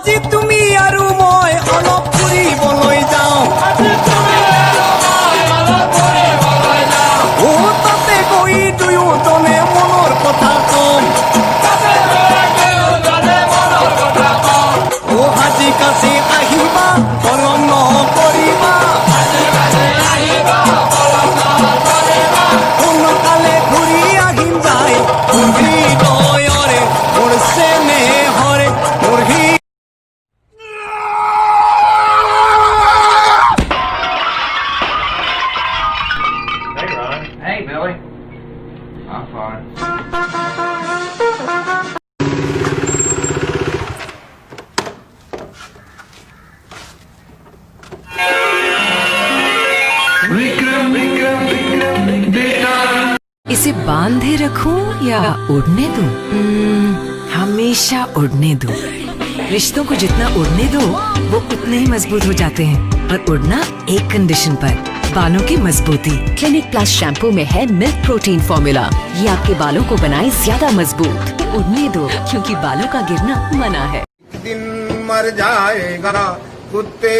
আজি তুমি আৰু মই অলপ ফুৰিবলৈ যাওঁ ও তাতে গৈ দুয়োজনে মনৰ কথা কম ও হাজি কাছে আহিবা কলম নকৰিবা সোনকালে ঘূৰি আহিম যায় হৃদয়ৰে মোৰ চেনেহৰে মোৰ Hey, Ron. Hey, Billy. I'm fine. इसे बांधे रखूं या उड़ने दूं? हमेशा उड़ने दो। रिश्तों को जितना उड़ने दो वो उतने ही मजबूत हो जाते हैं और उड़ना एक कंडीशन पर, बालों की मजबूती। क्लिनिक प्लस शैम्पू में है मिल्क प्रोटीन फॉर्मूला। ये आपके बालों को बनाए ज्यादा मजबूत। उड़ने दो क्योंकि बालों का गिरना मना है। दिन मर जाएगा कुत्ते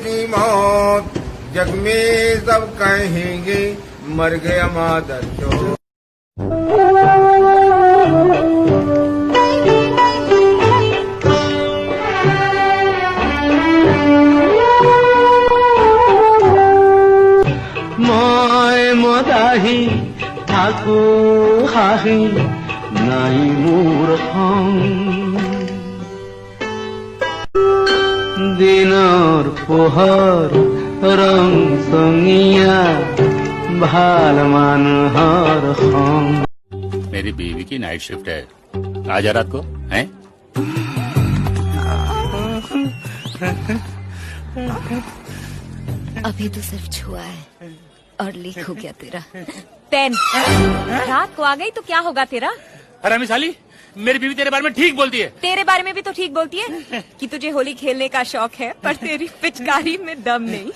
की मौत जग में सब कहेंगे मर गया मादर चोर মই মদাহি থাকো হাঁহি নাই মোৰ খং দিনৰ পোহৰ ৰং চঙীয়া ভাল মানুহৰ খং मेरी बीवी की नाइट शिफ्ट है आजा रात को हैं अभी तो सिर्फ छुआ है और लीक हो गया तेरा पेन। रात को आ गई तो क्या होगा तेरा? हरामी साली मेरी बीवी तेरे बारे में ठीक बोलती है। तेरे बारे में भी तो ठीक बोलती है कि तुझे होली खेलने का शौक है पर तेरी पिचकारी में दम नहीं।